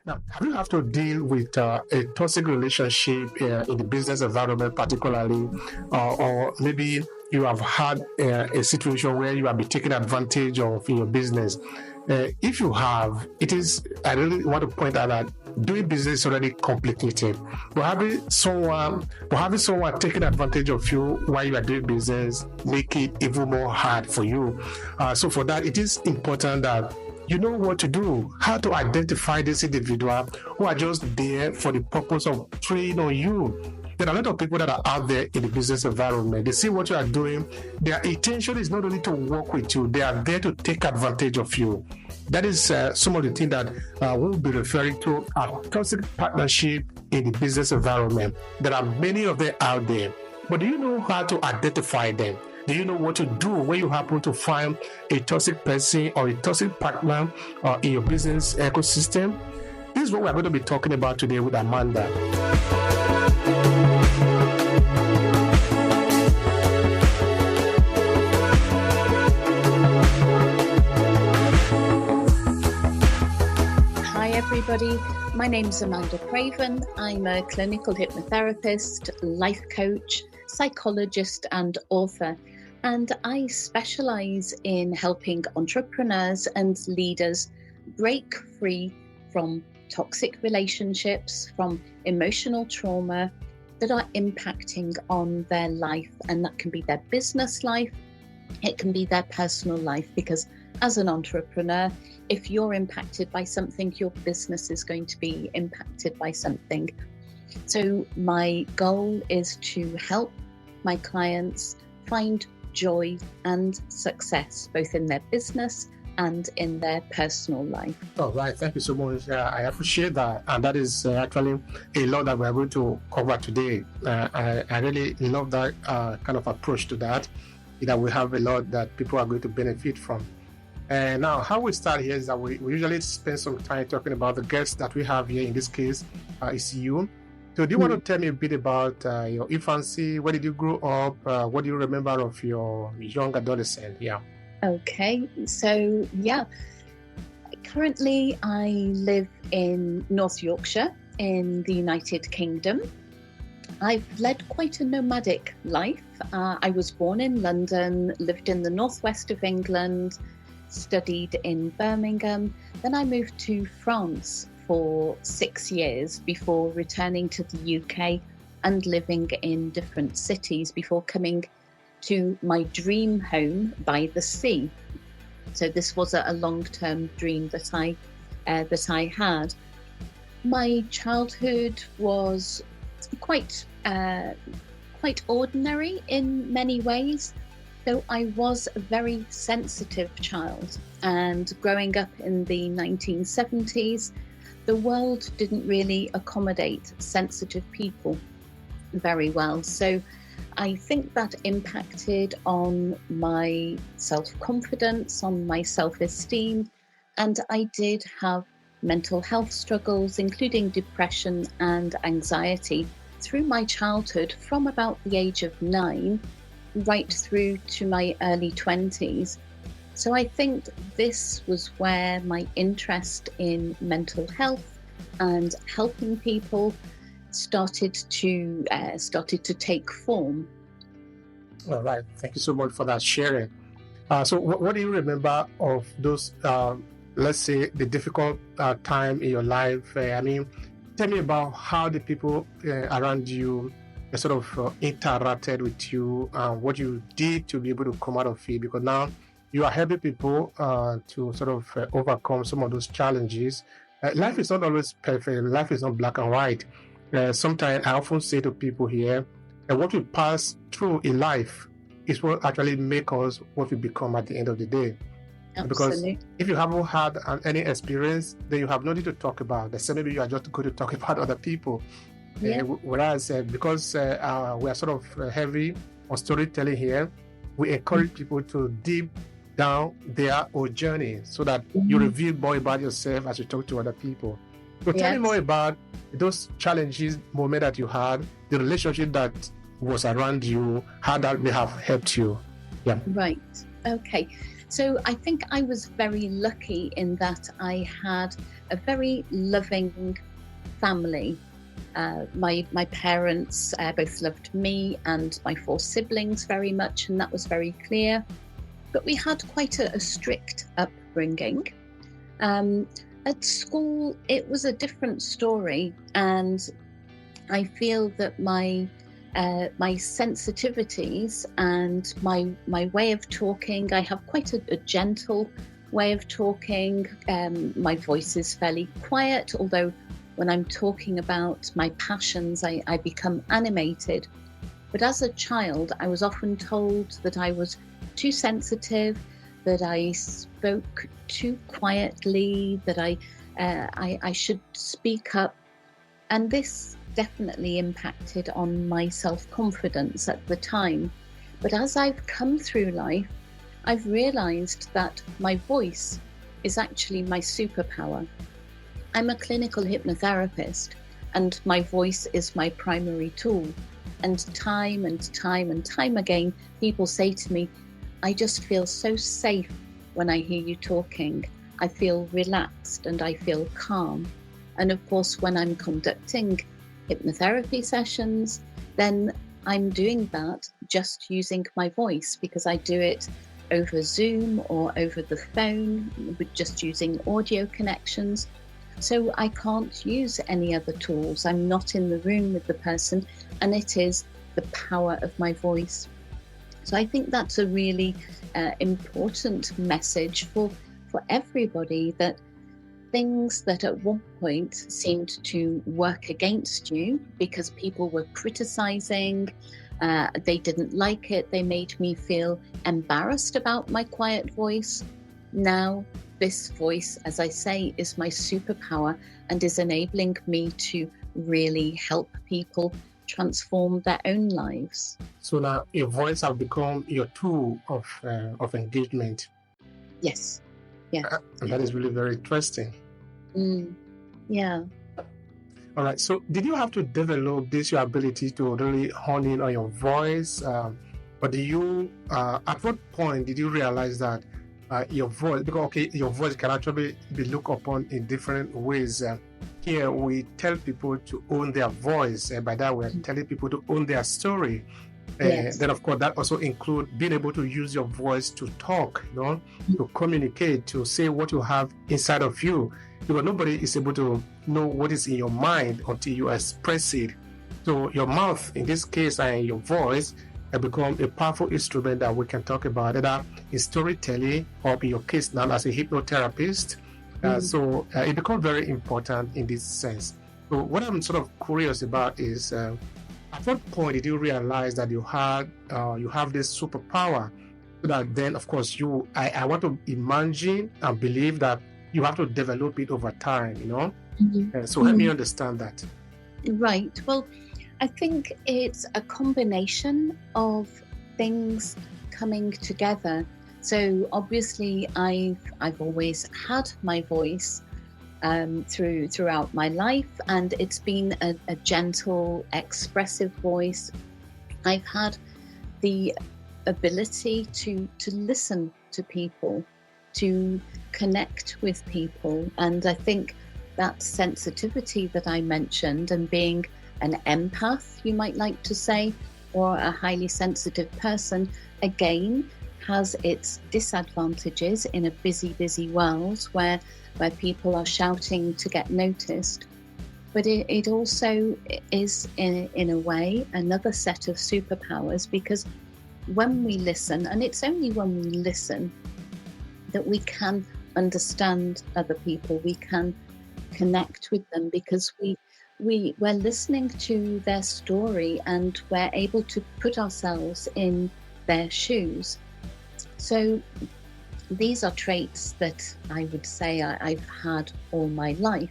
Now, have you have to deal with a toxic relationship in the business environment, particularly, or maybe you have had a situation where you have been taken advantage of in your business? If you have, I really want to point out that doing business is already complicated. But having someone taking advantage of you while you are doing business make it even more hard for you. So for that, it is important that you know what to do, how to identify this individual who are just there for the purpose of preying on you. There are a lot of people that are out there in the business environment. They see what you are doing. Their intention is not only to work with you, they are there to take advantage of you. That is some of the things that we'll be referring to as toxic partnership in the business environment. There are many of them out there. But do you know how to identify them? Do you know what to do when you happen to find a toxic person or a toxic partner in your business ecosystem? This is what we're going to be talking about today with Amanda. Hi everybody, my name is Amanda Craven. I'm a clinical hypnotherapist, life coach, psychologist and author. And I specialize in helping entrepreneurs and leaders break free from toxic relationships, from emotional trauma that are impacting on their life. And that can be their business life, it can be their personal life, because as an entrepreneur, if you're impacted by something, your business is going to be impacted by something. So my goal is to help my clients find joy and success, both in their business and in their personal life. All right, thank you so much. I appreciate that. And that is actually a lot that we're going to cover today. I really love that kind of approach to that we have a lot that people are going to benefit from. And now, how we start here is that we usually spend some time talking about the guests that we have here. In this case, is you. So do you want to tell me a bit about your infancy? Where did you grow up? What do you remember of your young adolescent? Yeah. Okay. So, currently I live in North Yorkshire in the United Kingdom. I've led quite a nomadic life. I was born in London, lived in the northwest of England, studied in Birmingham. Then I moved to France for 6 years before returning to the UK and living in different cities before coming to my dream home by the sea. So this was a long-term dream that I had. My childhood was quite ordinary in many ways. So I was a very sensitive child, and growing up in the 1970s, the world didn't really accommodate sensitive people very well. So I think that impacted on my self-confidence, on my self-esteem, and I did have mental health struggles, including depression and anxiety, through my childhood from about the age of 9 right through to my early 20s. So I think this was where my interest in mental health and helping people started to take form. All right. Thank you so much for that sharing. So what do you remember of those, let's say, the difficult time in your life? Tell me about how the people around you sort of interacted with you, what you did to be able to come out of it, because now you are helping people to sort of overcome some of those challenges. Life is not always perfect. Life is not black and white. Sometimes I often say to people here, what we pass through in life is what actually makes us what we become at the end of the day. Absolutely. Because if you haven't had any experience, then you have nothing to talk about. They say maybe you are just going to talk about other people. Yeah. Whereas because we are sort of heavy on storytelling here, we encourage people to deep down their own journey so that you reveal more about yourself as you talk to other people. So tell me more about those challenges, moment that you had, the relationship that was around you, how that may have helped you. Yeah. Right. Okay. So I think I was very lucky in that I had a very loving family. My parents both loved me and my 4 siblings very much, and that was very clear. But we had quite a strict upbringing. At school, it was a different story, and I feel that my sensitivities and my way of talking, I have quite a gentle way of talking. My voice is fairly quiet, although when I'm talking about my passions, I become animated. But as a child, I was often told that I was too sensitive, that I spoke too quietly, that I should speak up. And this definitely impacted on my self-confidence at the time. But as I've come through life, I've realized that my voice is actually my superpower. I'm a clinical hypnotherapist, and my voice is my primary tool. And time again, people say to me, I just feel so safe when I hear you talking. I feel relaxed and I feel calm. And of course, when I'm conducting hypnotherapy sessions, then I'm doing that just using my voice, because I do it over Zoom or over the phone with just using audio connections. So I can't use any other tools. I'm not in the room with the person, and it is the power of my voice. So I think that's a really important message for everybody, that things that at one point seemed to work against you because people were criticizing, they didn't like it, they made me feel embarrassed about my quiet voice. Now this voice, as I say, is my superpower and is enabling me to really help people transform their own lives. So now your voice has become your tool of engagement. Yes. Yeah. And that is really very interesting. Yeah. All right. So did you have to develop your ability to really hone in on your voice? Or do you, at what point did you realize that your voice, because your voice can actually be looked upon in different ways. Here we tell people to own their voice. By that we're telling people to own their story. Yes. Then of course that also includes being able to use your voice to talk, to communicate, to say what you have inside of you. Because nobody is able to know what is in your mind until you express it. So your mouth, in this case, and your voice have become a powerful instrument that we can talk about, either in storytelling or in your case now as a hypnotherapist. So it becomes very important in this sense. So what I'm sort of curious about is, at what point did you realize that you have this superpower? So that then, of course, I want to imagine and believe that you have to develop it over time, So help me understand that. Right. Well, I think it's a combination of things coming together. So obviously, I've always had my voice throughout my life, and it's been a gentle, expressive voice. I've had the ability to listen to people, to connect with people, and I think that sensitivity that I mentioned, and being an empath, you might like to say, or a highly sensitive person, again, has its disadvantages in a busy world where people are shouting to get noticed. But it also is, in a way, another set of superpowers, because when we listen, and it's only when we listen that we can understand other people, we can connect with them, because we're listening to their story and we're able to put ourselves in their shoes. So these are traits that I would say I've had all my life.